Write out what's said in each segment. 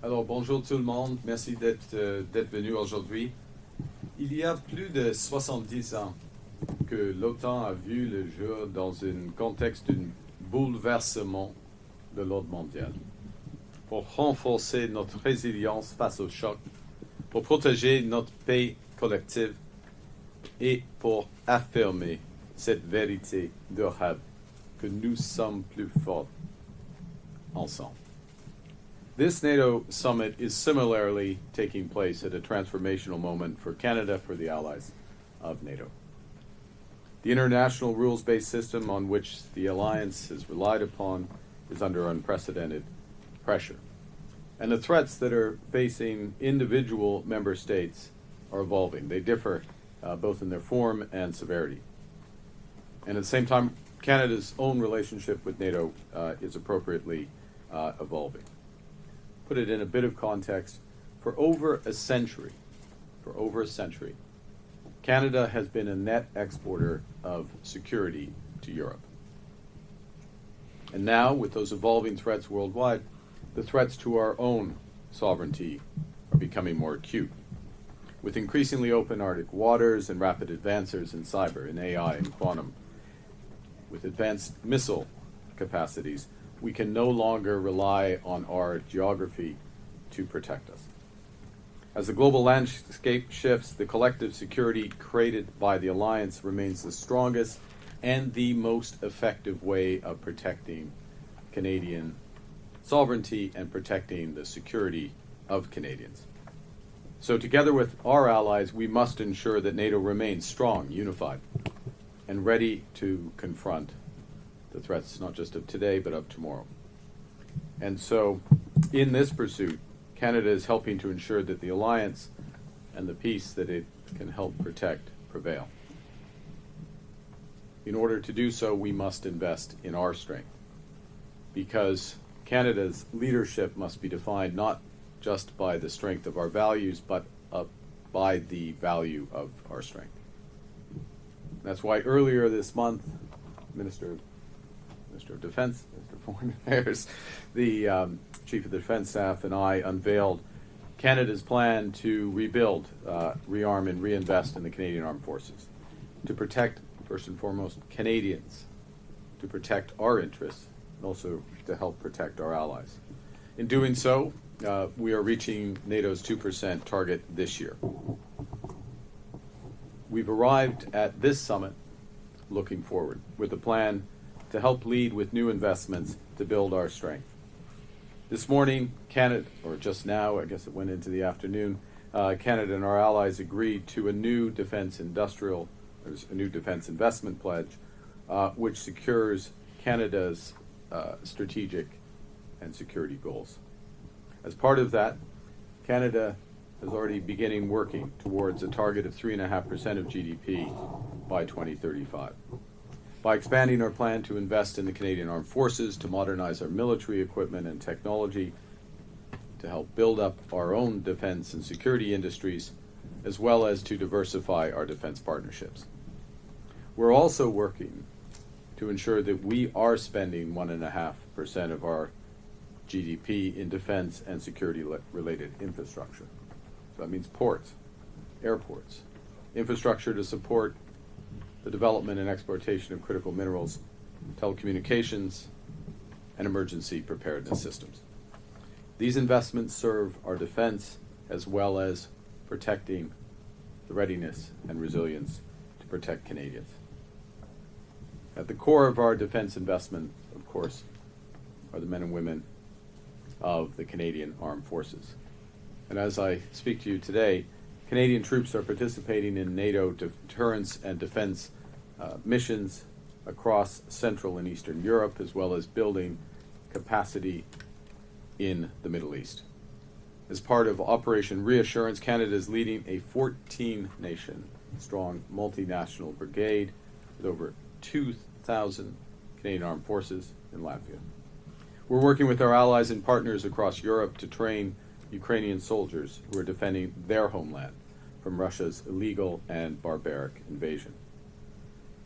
Alors, bonjour tout le monde. Merci d'être venu aujourd'hui. Il y a plus de 70 ans que l'OTAN a vu le jour dans un contexte d'un bouleversement de l'ordre mondial. Pour renforcer notre résilience face au choc, pour protéger notre paix collective et pour affirmer cette vérité durable que nous sommes plus forts ensemble. This NATO summit is similarly taking place at a transformational moment for Canada, for the allies of NATO. The international rules-based system on which the alliance has relied upon is under unprecedented pressure. And the threats that are facing individual member states are evolving. They differ both in their form and severity. And at the same time, Canada's own relationship with NATO is appropriately evolving. Put it in a bit of context, for over a century, Canada has been a net exporter of security to Europe. And now, with those evolving threats worldwide, the threats to our own sovereignty are becoming more acute. With increasingly open Arctic waters and rapid advances in cyber, in AI, and quantum, with advanced missile capacities, we can no longer rely on our geography to protect us. As the global landscape shifts, the collective security created by the alliance remains the strongest and the most effective way of protecting Canadian sovereignty and protecting the security of Canadians. So together with our allies, we must ensure that NATO remains strong, unified, and ready to confront the threats not just of today, but of tomorrow. And so, in this pursuit, Canada is helping to ensure that the alliance and the peace that it can help protect prevail. In order to do so, we must invest in our strength, because Canada's leadership must be defined not just by the strength of our values, but by the value of our strength. That's why earlier this month, Minister of Defense, Minister of Foreign Affairs, the Chief of the Defense Staff, and I unveiled Canada's plan to rebuild, rearm, and reinvest in the Canadian Armed Forces to protect, first and foremost, Canadians, to protect our interests, and also to help protect our allies. In doing so, we are reaching NATO's 2% target this year. We've arrived at this summit looking forward with a plan to help lead with new investments to build our strength. This morning, Canada, or just now, I guess it went into the afternoon, Canada and our allies agreed to a new defense investment pledge, which secures Canada's strategic and security goals. As part of that, Canada is already beginning working towards a target of 3.5% of GDP by 2035. By expanding our plan to invest in the Canadian Armed Forces, to modernize our military equipment and technology, to help build up our own defense and security industries, as well as to diversify our defense partnerships. We're also working to ensure that we are spending 1.5% of our GDP in defense and security-related infrastructure. So that means ports, airports, infrastructure to support the development and exportation of critical minerals, telecommunications, and emergency preparedness systems. These investments serve our defense as well as protecting the readiness and resilience to protect Canadians. At the core of our defense investment, of course, are the men and women of the Canadian Armed Forces. And as I speak to you today, Canadian troops are participating in NATO deterrence and defense missions across Central and Eastern Europe, as well as building capacity in the Middle East. As part of Operation Reassurance, Canada is leading a 14-nation strong multinational brigade with over 2,000 Canadian Armed Forces in Latvia. We're working with our allies and partners across Europe to train Ukrainian soldiers who are defending their homeland from Russia's illegal and barbaric invasion.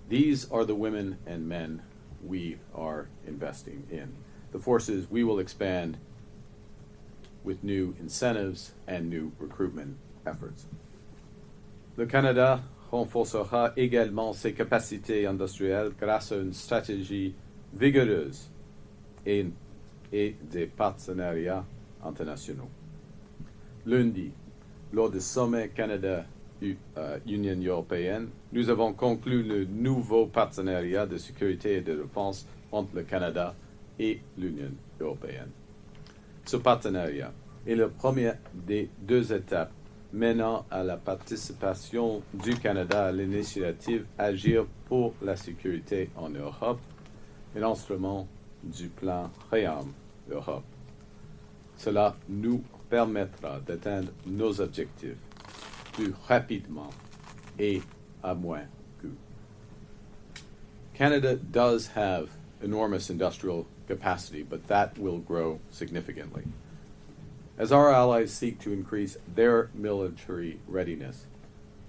These are the women and men we are investing in. The forces we will expand with new incentives and new recruitment efforts. Le Canada renforcera également ses capacités industrielles grâce à une stratégie vigoureuse et des partenariats internationaux. Lundi, lors du sommet Canada-Union européenne, nous avons conclu le nouveau partenariat de sécurité et de défense entre le Canada et l'Union européenne. Ce partenariat est la première des deux étapes menant à la participation du Canada à l'initiative Agir pour la sécurité en Europe et l'instrument du plan Réarme Europe. Cela nous permettra d'atteindre nos objectifs plus rapidement et à moins coût. Canada does have enormous industrial capacity, but that will grow significantly. As our allies seek to increase their military readiness,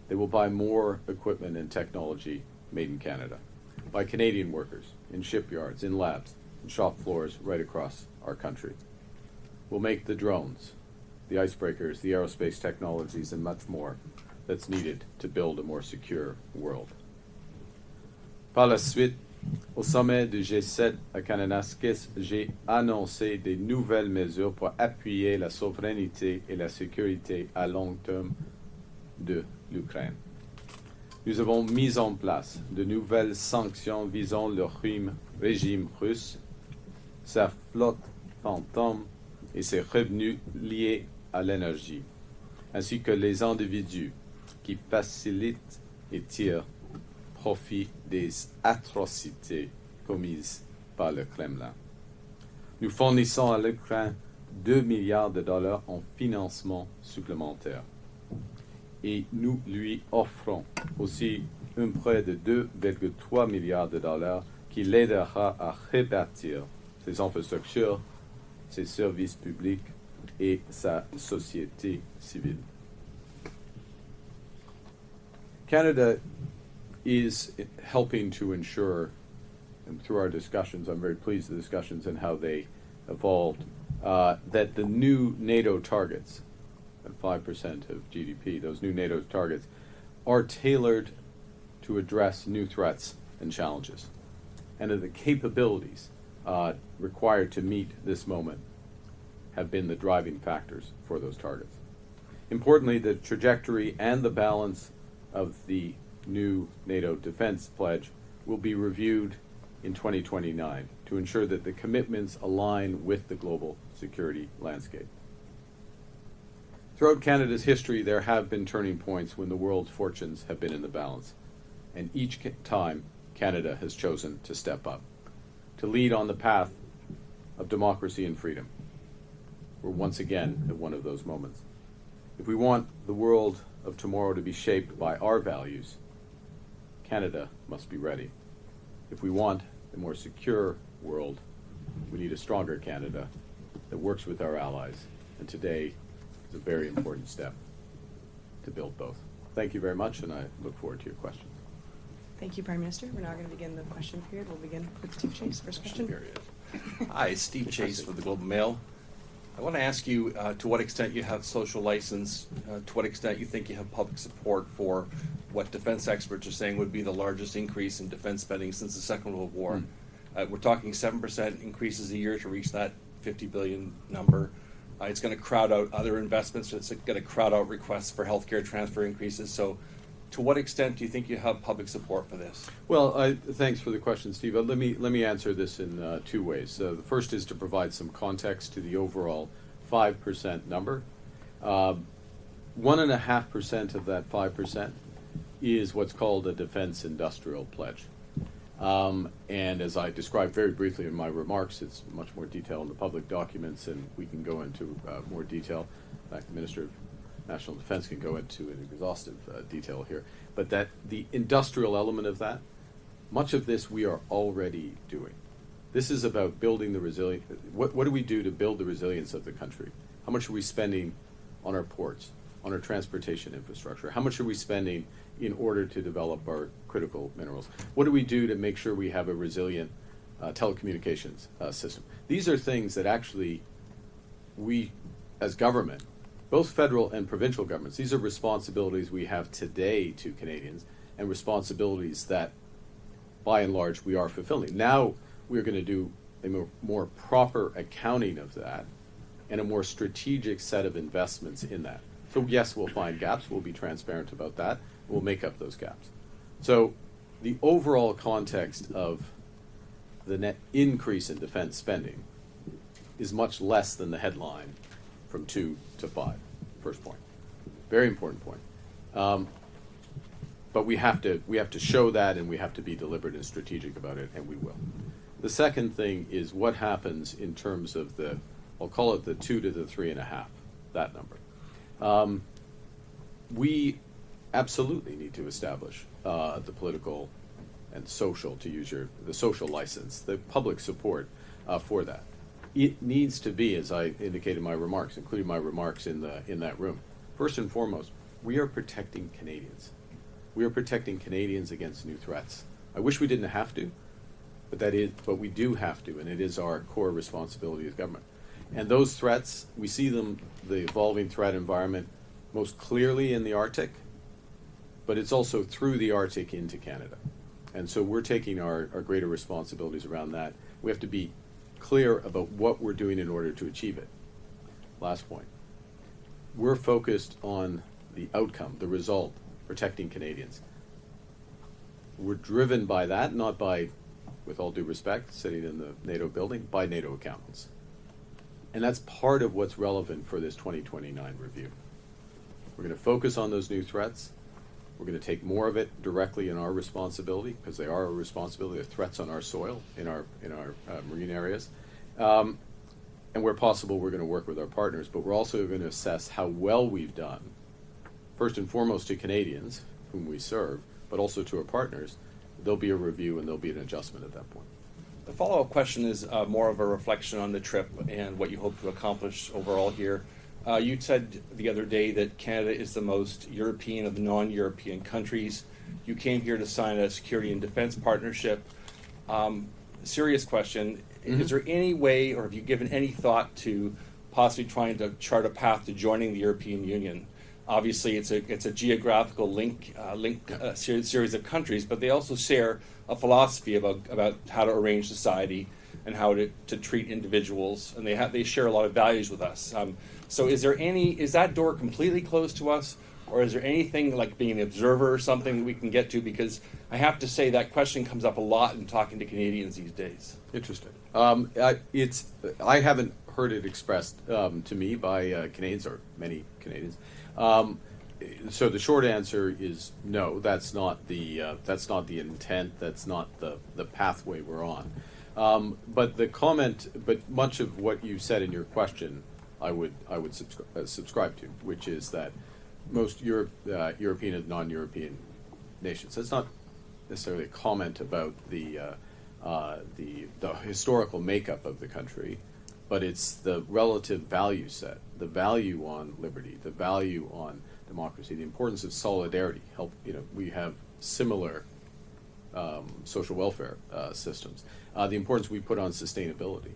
they will buy more equipment and technology made in Canada by Canadian workers, in shipyards, in labs, and shop floors right across our country. We'll make the drones, the icebreakers, the aerospace technologies, and much more that's needed to build a more secure world. Par la suite, au sommet du G7 à Kananaskis, j'ai annoncé des nouvelles mesures pour appuyer la souveraineté et la sécurité à long terme de l'Ukraine. Nous avons mis en place de nouvelles sanctions visant le régime russe, sa flotte fantôme et ses revenus liés à l'énergie, ainsi que les individus qui facilitent et tirent profit des atrocités commises par le Kremlin. Nous fournissons à l'Ukraine 2 milliards de dollars en financement supplémentaire et nous lui offrons aussi un prêt de 2,3 milliards de dollars qui l'aidera à rebâtir ses infrastructures, ses services publics et sa société civile. Canada is helping to ensure, and through our discussions, I'm very pleased with the discussions and how they evolved, that the new NATO targets, at 5% of GDP, those new NATO targets, are tailored to address new threats and challenges, and that the capabilities required to meet this moment have been the driving factors for those targets. Importantly, the trajectory and the balance of the new NATO defense pledge will be reviewed in 2029 to ensure that the commitments align with the global security landscape. Throughout Canada's history, there have been turning points when the world's fortunes have been in the balance, and each time Canada has chosen to step up, to lead on the path of democracy and freedom. We're once again at one of those moments. If we want the world of tomorrow to be shaped by our values, Canada must be ready. If we want a more secure world, we need a stronger Canada that works with our allies, and today is a very important step to build both. Thank you very much, and I look forward to your questions. Thank you, Prime Minister. We're now going to begin the question period. We'll begin with Steve Chase. First question. Hi, Steve Chase with the Globe and Mail. I want to ask you to what extent you have social license, to what extent you think you have public support for what defense experts are saying would be the largest increase in defense spending since the Second World War. We're talking 7% increases a year to reach that $50 billion number. It's going to crowd out other investments. It's going to crowd out requests for healthcare transfer increases. So to what extent do you think you have public support for this? Well, thanks for the question, Steve. Let me answer this in two ways. The first is to provide some context to the overall 5% number. 1.5% of that 5% is what's called a defense industrial pledge. And as I described very briefly in my remarks, it's much more detail in the public documents, and we can go into more detail. In fact, the Minister of National Defense can go into an exhaustive detail here. But that the industrial element of that, much of this we are already doing. This is about building the resilience. What do we do to build the resilience of the country? How much are we spending on our ports, on our transportation infrastructure? How much are we spending in order to develop our critical minerals? What do we do to make sure we have a resilient telecommunications system? These are things that actually we as government, both federal and provincial governments, these are responsibilities we have today to Canadians and responsibilities that, by and large, we are fulfilling. Now we're going to do a more proper accounting of that and a more strategic set of investments in that. So yes, we'll find gaps. We'll be transparent about that. We'll make up those gaps. So the overall context of the net increase in defense spending is much less than the headline from 2 to 5. First point. Very important point. But we have to show that, and we have to be deliberate and strategic about it, and we will. The second thing is what happens in terms of the, I'll call it the 2 to the 3.5, that number. We absolutely need to establish the political and social, to use the social license, the public support for that. It needs to be, as I indicated in my remarks, including my remarks in that room. First and foremost, we are protecting Canadians. We are protecting Canadians against new threats. I wish we didn't have to, but we do have to, and it is our core responsibility as government. And those threats, we see them, the evolving threat environment, most clearly in the Arctic, but it's also through the Arctic into Canada. And so we're taking our greater responsibilities around that. We have to be clear about what we're doing in order to achieve it. Last point. We're focused on the outcome, the result, protecting Canadians. We're driven by that, not by, with all due respect, sitting in the NATO building, by NATO accountants. And that's part of what's relevant for this 2029 review. We're going to focus on those new threats. We're going to take more of it directly in our responsibility, because they are a responsibility of threats on our soil, in our marine areas. And where possible, we're going to work with our partners, but we're also going to assess how well we've done, first and foremost to Canadians, whom we serve, but also to our partners. There'll be a review and there'll be an adjustment at that point. The follow-up question is more of a reflection on the trip and what you hope to accomplish overall here. You said the other day that Canada is the most European of the non-European countries. You came here to sign a security and defense partnership. Serious question. Mm-hmm. Is there any way, or have you given any thought to possibly trying to chart a path to joining the European Union? Obviously, it's a geographical series of countries, but they also share a philosophy about how to arrange society and how to treat individuals, and they share a lot of values with us. So is that door completely closed to us, or is there anything like being an observer or something that we can get to? Because I have to say that question comes up a lot in talking to Canadians these days. Interesting. I haven't heard it expressed to me by Canadians, or many Canadians. So the short answer is no. That's not the intent. That's not the pathway we're on. But much of what you said in your question, I would subscribe to, which is that most European and non-European nations. That's not necessarily a comment about the historical makeup of the country, but it's the relative value set, the value on liberty, the value on democracy, the importance of solidarity. We have similar social welfare systems. The importance we put on sustainability,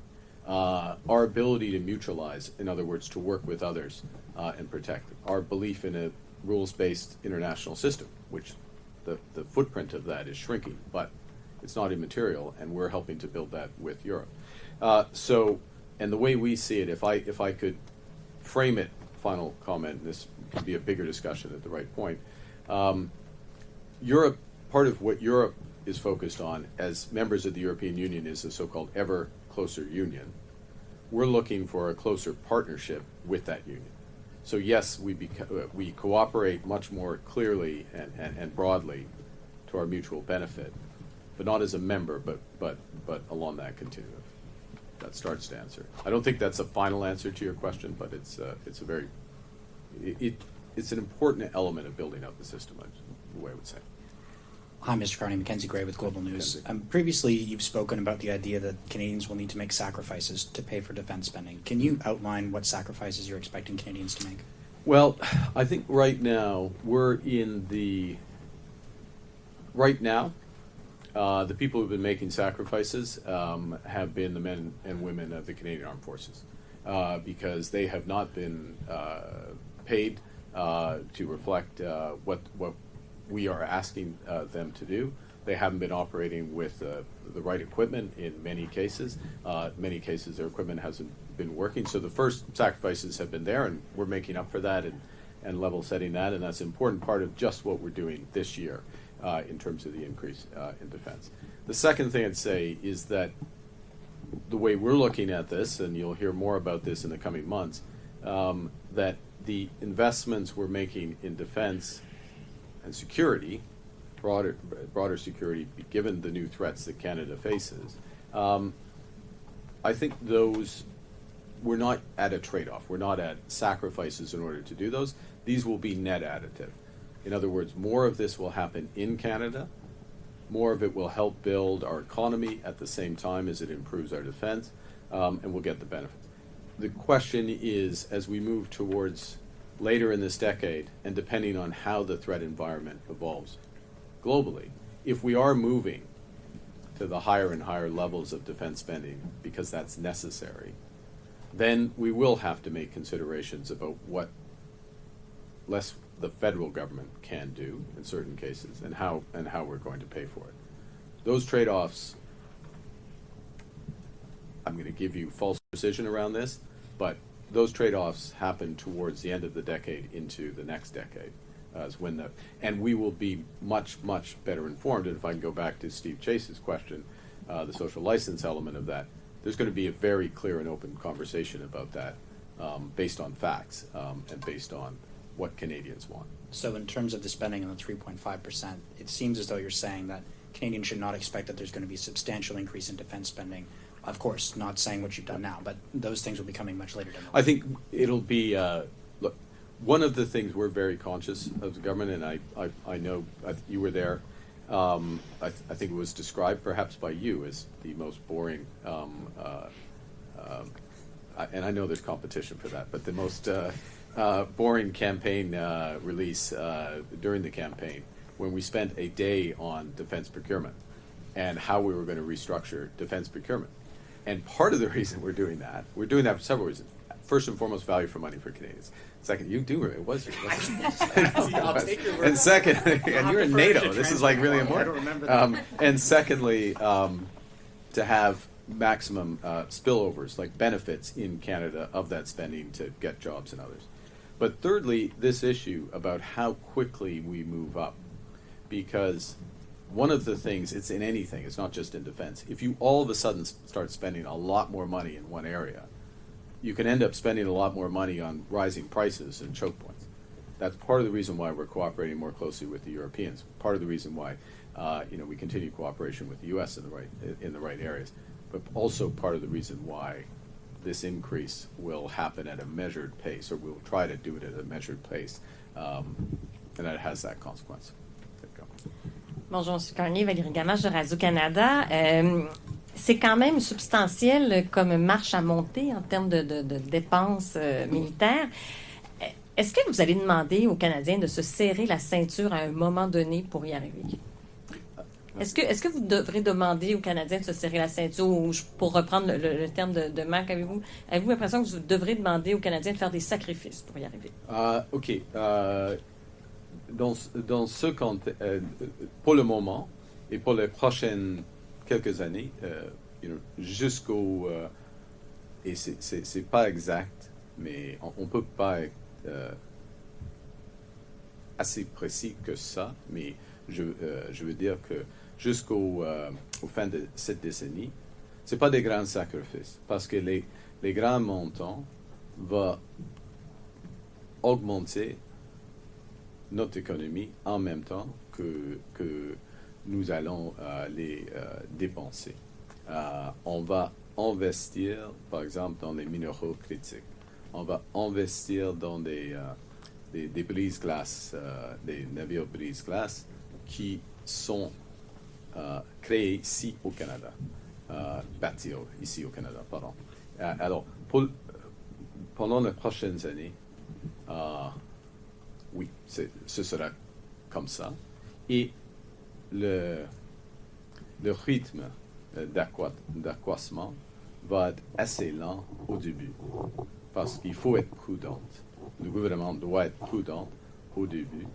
our ability to mutualize, in other words, to work with others and protect. Our belief in a rules-based international system, which the footprint of that is shrinking, but it's not immaterial, and we're helping to build that with Europe. And the way we see it, if I could frame it, final comment, this could be a bigger discussion at the right point. Europe, part of what Europe is focused on as members of the European Union is a so-called ever closer union. We're looking for a closer partnership with that union. So yes, we cooperate much more clearly and broadly to our mutual benefit, but not as a member, but along that continuum. That starts to answer. I don't think that's a final answer to your question, but it's an important element of building out the system, the way I would say. Hi, Mr. Carney. Mackenzie Gray with Global News. Previously, you've spoken about the idea that Canadians will need to make sacrifices to pay for defense spending. Can you outline what sacrifices you're expecting Canadians to make? Well, I think right now, the people who've been making sacrifices have been the men and women of the Canadian Armed Forces. because they have not been paid to reflect what we are asking them to do. They haven't been operating with the right equipment in many cases. Many cases their equipment hasn't been working. So the first sacrifices have been there, and we're making up for that and level setting that, and that's an important part of just what we're doing this year in terms of the increase in defense. The second thing I'd say is that the way we're looking at this, and you'll hear more about this in the coming months, that the investments we're making in defense and security, broader security, given the new threats that Canada faces, I think those, we're not at a trade-off. We're not at sacrifices in order to do those. These will be net additive. In other words, more of this will happen in Canada. More of it will help build our economy at the same time as it improves our defense, and we'll get the benefits. The question is, as we move towards later in this decade, and depending on how the threat environment evolves globally, if we are moving to the higher and higher levels of defense spending because that's necessary, then we will have to make considerations about what less the federal government can do in certain cases and how we're going to pay for it. Those trade-offs, I'm going to give you false precision around this, but those trade-offs happen towards the end of the decade into the next decade, and we will be much, much better informed. And if I can go back to Steve Chase's question, the social license element of that, there's going to be a very clear and open conversation about that based on facts and based on what Canadians want. So in terms of the spending on the 3.5%, it seems as though you're saying that Canadians should not expect that there's going to be a substantial increase in defense spending. Of course, not saying what you've done now, but those things will be coming much later down the line. I think it'll be, look, one of the things we're very conscious of the government, and I know you were there, I think it was described perhaps by you as the most boring, and I know there's competition for that, but the most boring campaign release during the campaign, when we spent a day on defense procurement and how we were going to restructure defense procurement. And part of the reason we're doing that for several reasons. First and foremost, value for money for Canadians. Second, you do, it was you. I'll take your word. And second, and you're in NATO. This is like really important. I don't remember that. And secondly, to have maximum spillovers, like benefits in Canada of that spending to get jobs and others. But thirdly, this issue about how quickly we move up, because one of the things, it's in anything, it's not just in defense, if you all of a sudden start spending a lot more money in one area, you can end up spending a lot more money on rising prices and choke points. That's part of the reason why we're cooperating more closely with the Europeans, part of the reason why we continue cooperation with the U.S. in the right areas, but also part of the reason why this increase will happen at a measured pace, or we'll try to do it at a measured pace, and it has that consequence. There you go. Bonjour, M. Carney, Valérie Gamache de Radio-Canada. C'est quand même substantiel comme marche à monter en termes de dépenses militaires. Est-ce que vous allez demander aux Canadiens de se serrer la ceinture à un moment donné pour y arriver? Est-ce que vous devrez demander aux Canadiens de se serrer la ceinture, ou pour reprendre le terme de Marc, avez-vous l'impression que vous devrez demander aux Canadiens de faire des sacrifices pour y arriver? OK. Dans ce contexte, pour le moment et pour les prochaines quelques années, jusqu'au et c'est pas exact, mais on peut pas être assez précis que ça, mais je veux dire que jusqu'au fin de cette décennie, c'est pas des grands sacrifices, parce que les grands montants vont augmenter notre économie en même temps que nous allons les dépenser. On va investir, par exemple, dans les minéraux critiques. On va investir dans des brise-glaces, des navires brise-glaces qui sont créés ici au Canada, bâtis ici au Canada, pardon. Alors, pendant les prochaines années, oui, ce sera comme ça. Et le rythme d'accroissement va être assez lent au début, parce qu'il faut être prudent. Le gouvernement doit être prudent au début.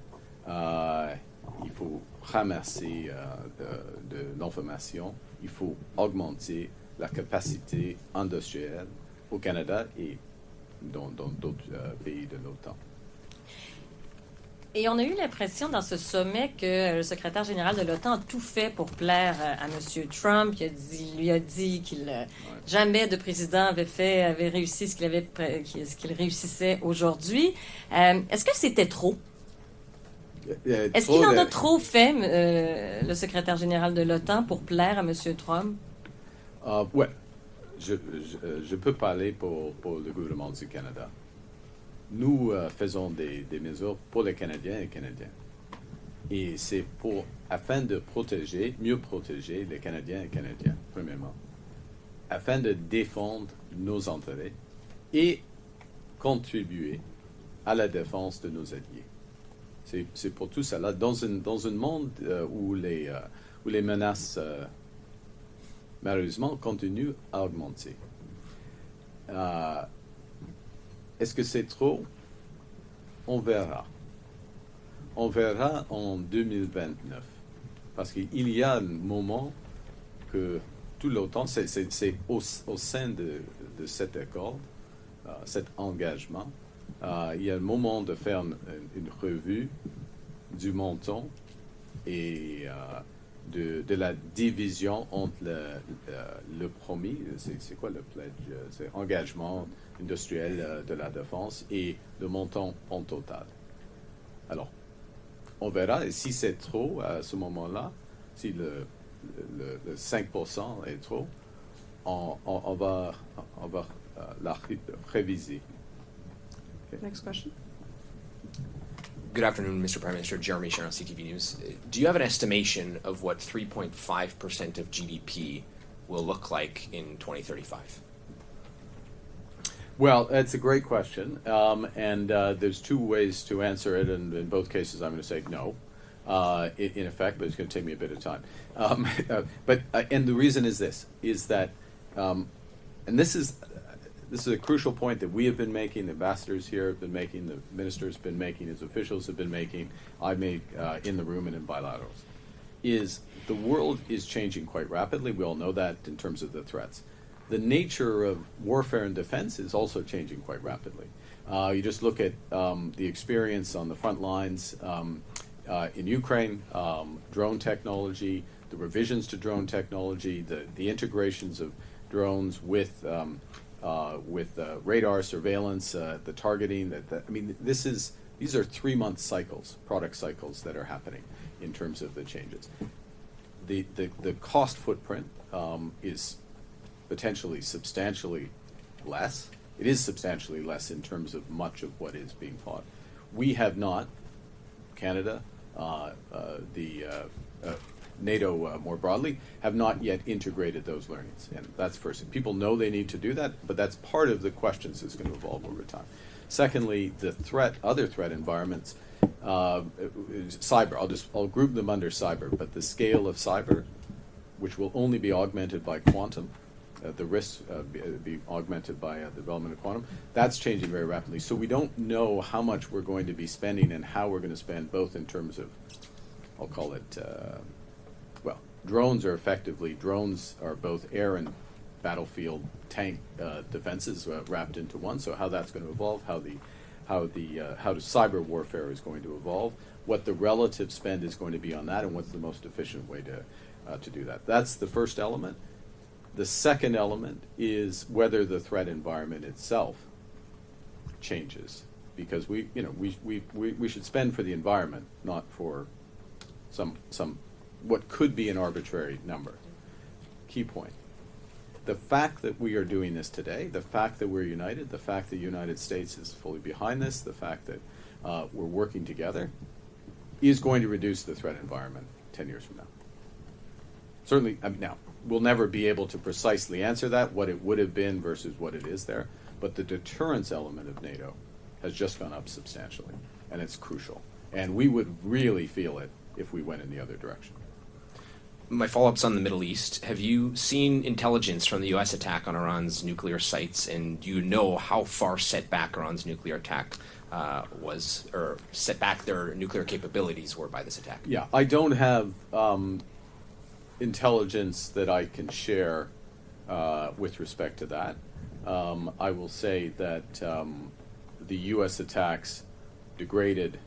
Il faut ramasser de l'information, il faut augmenter la capacité industrielle au Canada et dans d'autres pays de l'OTAN. Et on a eu l'impression dans ce sommet que le secrétaire général de l'OTAN a tout fait pour plaire à M. Trump. Il lui a dit qu'il jamais de président avait réussi ce qu'il réussissait aujourd'hui. Est-ce que c'était trop? Est-ce qu'il en a trop fait, le secrétaire général de l'OTAN, pour plaire à M. Trump? Ouais, je peux parler pour le gouvernement du Canada. Nous faisons des mesures pour les Canadiens et Canadiens. Et c'est afin de mieux protéger les Canadiens et Canadiens, premièrement, afin de défendre nos intérêts et contribuer à la défense de nos alliés. C'est pour tout ça. Là, dans un monde où les menaces, malheureusement, continuent à augmenter. Est-ce que c'est trop? On verra. On verra en 2029. Parce qu'il y a un moment que tout l'OTAN, c'est au sein de cet accord, cet engagement, il y a un moment de faire une revue du montant et de la division entre le promis, c'est quoi le pledge? C'est engagement industriel de la défense et le montant en total. Alors, on verra, et si c'est trop à ce moment-là, si le 5% est trop, on va la réviser. Okay. Next question. Good afternoon, Mr. Prime Minister. Jeremy Sharon, CTV News. Do you have an estimation of what 3.5% of GDP will look like in 2035? Well, that's a great question, and there's two ways to answer it, and in both cases I'm going to say no, in effect, but it's going to take me a bit of time. And the reason is this, is that, and this is a crucial point that we have been making, the ambassadors here have been making, the ministers have been making, his officials have been making, I make in the room and in bilaterals, is the world is changing quite rapidly. We all know that in terms of the threats. The nature of warfare and defense is also changing quite rapidly. You just look at the experience on the front lines in Ukraine, drone technology, the revisions to drone technology, the integrations of drones with radar surveillance, the targeting. These are 3-month cycles, product cycles that are happening in terms of the changes. The cost footprint is potentially substantially less. It is substantially less in terms of much of what is being fought. We have not, Canada, NATO more broadly, have not yet integrated those learnings. And that's first. People know they need to do that, but that's part of the questions that's going to evolve over time. Secondly, the other threat environments, cyber, I'll group them under cyber, but the scale of cyber, which will only be augmented by quantum, the risks be augmented by the development of quantum, that's changing very rapidly. So we don't know how much we're going to be spending and how we're going to spend, both in terms of, I'll call it, drones are both air and battlefield tank defenses wrapped into one. So how that's going to evolve, how the cyber warfare is going to evolve, what the relative spend is going to be on that, and what's the most efficient way to do that. That's the first element. The second element is whether the threat environment itself changes, because we should spend for the environment, not for some what could be an arbitrary number. Key point. The fact that we are doing this today, the fact that we're united, the fact that the United States is fully behind this, the fact that we're working together, is going to reduce the threat environment 10 years from now. Certainly, now, we'll never be able to precisely answer that, what it would have been versus what it is there, but the deterrence element of NATO has just gone up substantially, and it's crucial. And we would really feel it if we went in the other direction. my follow-up's on the Middle East. Have you seen intelligence from the U.S. attack on Iran's nuclear sites, and do you know how far set back Iran's nuclear attack was, or set back their nuclear capabilities were by this attack? Yeah, I don't have intelligence that I can share with respect to that. I will say that the U.S. attacks degraded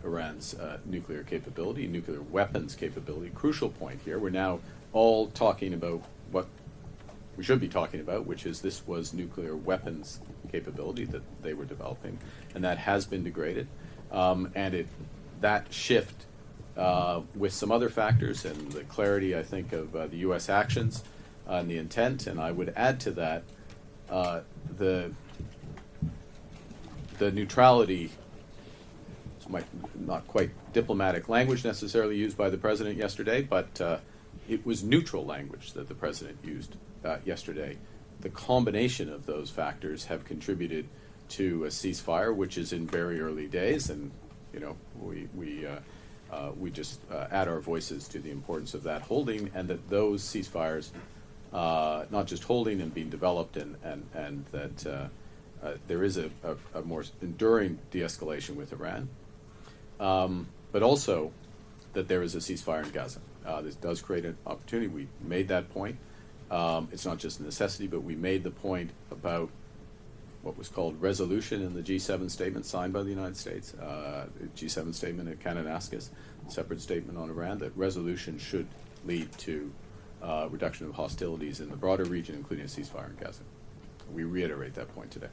Iran's nuclear capability, nuclear weapons capability. Crucial point here. We're now all talking about what we should be talking about, which is this was nuclear weapons capability that they were developing, and that has been degraded. That shift with some other factors and the clarity, I think, of the U.S. actions and the intent, and I would add to that the neutrality. Might not quite diplomatic language necessarily used by the president yesterday, but it was neutral language that the president used yesterday. The combination of those factors have contributed to a ceasefire, which is in very early days, and we just add our voices to the importance of that holding, and that those ceasefires, not just holding and being developed, and that there is a more enduring de-escalation with Iran. But also that there is a ceasefire in Gaza. This does create an opportunity. We made that point. It's not just a necessity, but we made the point about what was called resolution in the G7 statement signed by the United States, G7 statement at Kananaskis, a separate statement on Iran, that resolution should lead to reduction of hostilities in the broader region, including a ceasefire in Gaza. We reiterate that point today.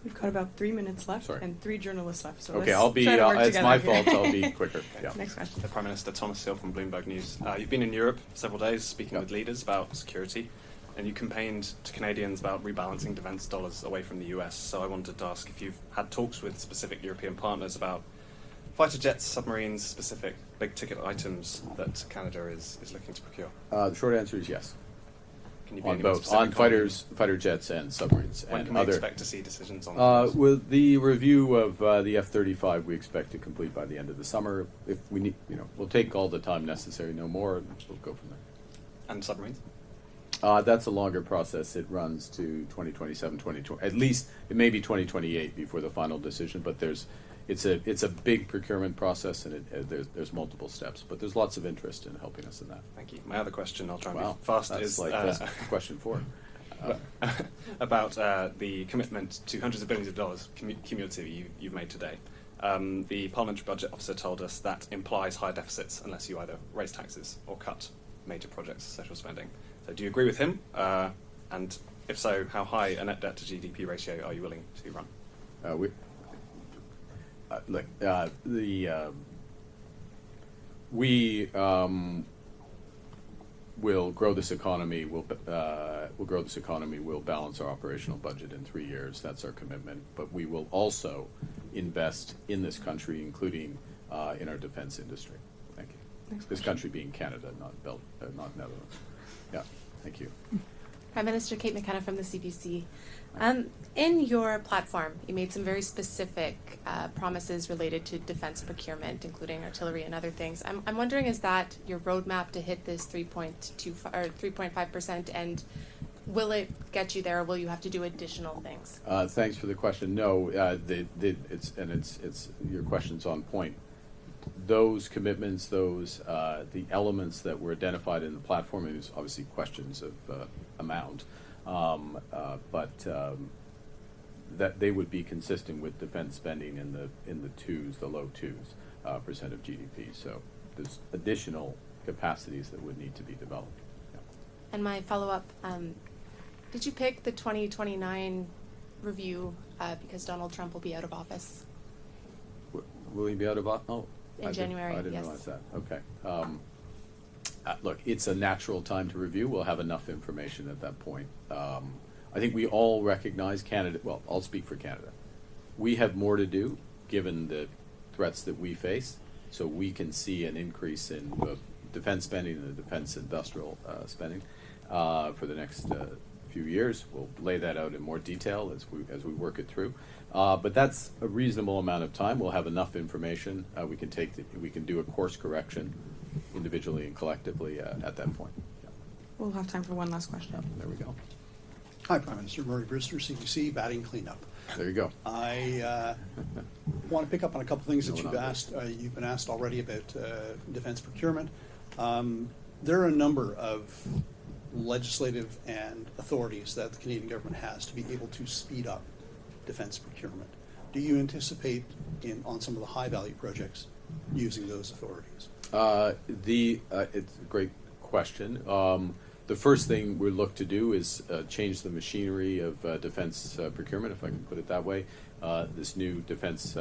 We've got about 3 minutes left. Sorry. And 3 journalists left. So Okay, let's I'll be. try to work It's together my here. fault. I'll be quicker. Yeah. Next question. The Prime Minister Thomas Hill from Bloomberg News. You've been in Europe several days speaking with leaders about security, and you campaigned to Canadians about rebalancing defence dollars away from the US. So I wanted to ask if you've had talks with specific European partners about fighter jets, submarines, specific big-ticket items that Canada is looking to procure. The short answer is yes. Can you be On any more both, specific on fighter jets and submarines. When and can we other, expect to see decisions on those? with the review of the F-35, we expect to complete by the end of the summer. If we need, we'll take all the time necessary, no more, and we'll go from there. And submarines? That's a longer process. It runs to 2027, 2020. At least it may be 2028 before the final decision. But it's a big procurement process, and there's multiple steps. But there's lots of interest in helping us in that. Thank you. My other question, I'll try and Wow, be fast, that's is that's question 4. about the commitment to hundreds of billions of dollars cumulatively you've made today. The Parliamentary Budget Officer told us that implies higher deficits unless you either raise taxes or cut major projects, social spending. So do you agree with him? And if so, how high a net debt to GDP ratio are you willing to run? We will grow this economy. We'll grow this economy. We'll balance our operational budget in 3 years. That's our commitment. But we will also invest in this country, including in our defense industry. Thank you. This country being Canada, not Netherlands. Yeah. Thank you. Prime Minister Kate McKenna from the CBC. In your platform, you made some very specific promises related to defense procurement, including artillery and other things. I'm wondering, is that your roadmap to hit this 3.5%, and will it get you there, or will you have to do additional things? Thanks for the question. No, it's your question's on point. Those commitments, the elements that were identified in the platform, and there's obviously questions of amount, but that they would be consistent with defense spending in the low twos percent of GDP. So there's additional capacities that would need to be developed. Yeah. And my follow-up, did you pick the 2029 review because Donald Trump will be out of office? Will he be out of office? Oh. In January, I didn't yes. realize that. Okay. Look, it's a natural time to review. We'll have enough information at that point. I think we all recognize Canada. Well, I'll speak for Canada. We have more to do given the threats that we face, so we can see an increase in both defense spending and the defense industrial spending for the next few years. We'll lay that out in more detail as we work it through. But that's a reasonable amount of time. We'll have enough information. We can do a course correction individually and collectively at that point. Yeah. We'll have time for one last question. There we go. Hi, Prime Minister. Murray Brewster, CBC, batting cleanup. There you go. I want to pick up on a couple things that No, you've not asked. You've been asked already about defense procurement. There are a number of legislative and authorities that the Canadian government has to be able to speed up defense procurement. Do you anticipate on some of the high-value projects using those authorities? It's a great question. The first thing we look to do is change the machinery of defense procurement, if I can put it that way. This new defense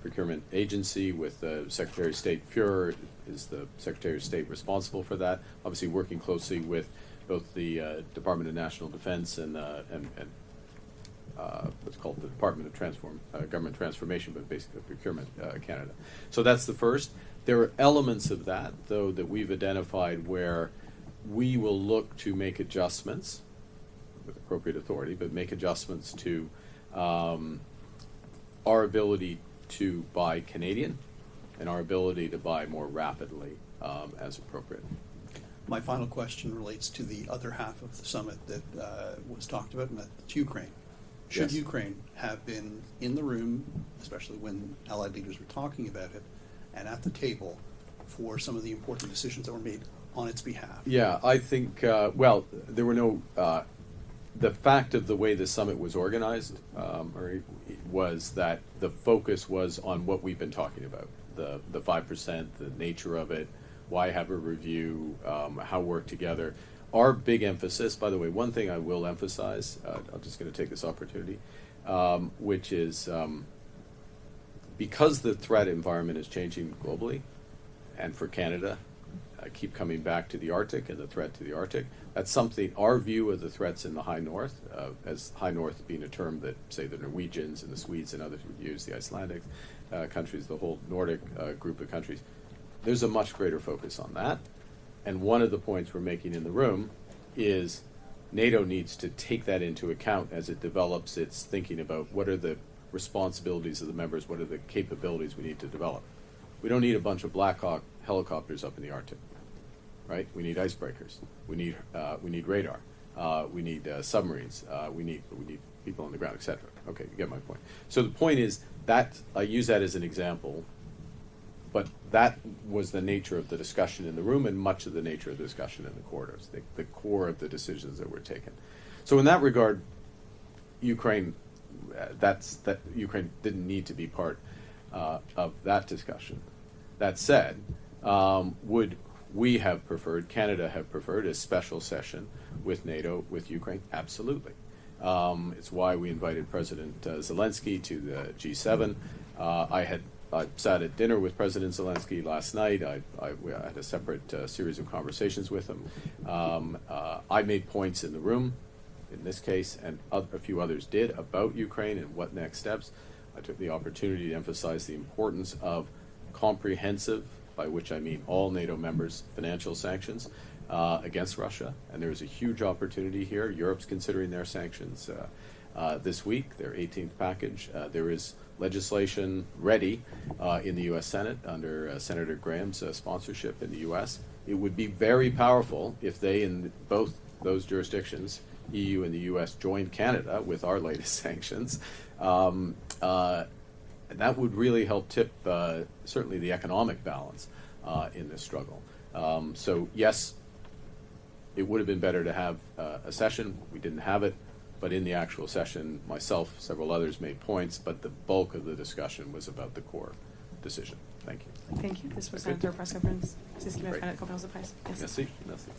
procurement agency with Secretary of State Fuhrer is the Secretary of State responsible for that. Obviously, working closely with both the Department of National Defense and what's called the Department of Government Transformation, but basically Procurement Canada. So that's the first. There are elements of that, though, that we've identified where we will look to make adjustments with appropriate authority, but make adjustments to our ability to buy Canadian and our ability to buy more rapidly as appropriate. My final question relates to the other half of the summit that was talked about, and that's Ukraine. Should Yes. Ukraine have been in the room, especially when Allied leaders were talking about it, and at the table for some of the important decisions that were made on its behalf? Yeah, I think, there were no, the fact of the way the summit was organized was that the focus was on what we've been talking about, the 5%, the nature of it, why have a review, how work together. Our big emphasis, by the way, one thing I will emphasize, I'm just going to take this opportunity, which is because the threat environment is changing globally, and for Canada, I keep coming back to the Arctic and the threat to the Arctic. That's something, our view of the threats in the High North, as High North being a term that, say, the Norwegians and the Swedes and others would use, the Icelandic countries, the whole Nordic group of countries, there's a much greater focus on that. And one of the points we're making in the room is NATO needs to take that into account as it develops its thinking about what are the responsibilities of the members, what are the capabilities we need to develop. We don't need a bunch of Black Hawk helicopters up in the Arctic, right? We need icebreakers. We need radar. We need submarines. We need people on the ground, etc. Okay, you get my point. So the point is that I use that as an example, but that was the nature of the discussion in the room and much of the nature of the discussion in the corridors, the core of the decisions that were taken. So in that regard, Ukraine, Ukraine didn't need to be part of that discussion. That said, would we have preferred, Canada have preferred, a special session with NATO, with Ukraine? Absolutely. It's why we invited President Zelensky to the G7. I sat at dinner with President Zelensky last night. I had a separate series of conversations with him. I made points in the room, in this case, and a few others did, about Ukraine and what next steps. I took the opportunity to emphasize the importance of comprehensive, by which I mean all NATO members, financial sanctions against Russia. And there is a huge opportunity here. Europe's considering their sanctions this week, their 18th package. There is legislation ready in the U.S. Senate under Senator Graham's sponsorship in the U.S. It would be very powerful if they, in both those jurisdictions, EU and the U.S., joined Canada with our latest sanctions. That would really help tip certainly the economic balance in this struggle. So yes, it would have been better to have a session. We didn't have it. But in the actual session, myself, several others made points, but the bulk of the discussion was about the core decision. Thank you. Thank you. This was Okay. Senator Press Conference. C'est ce qui m'a Great. fait la conférence de presse. Merci. Merci. Merci.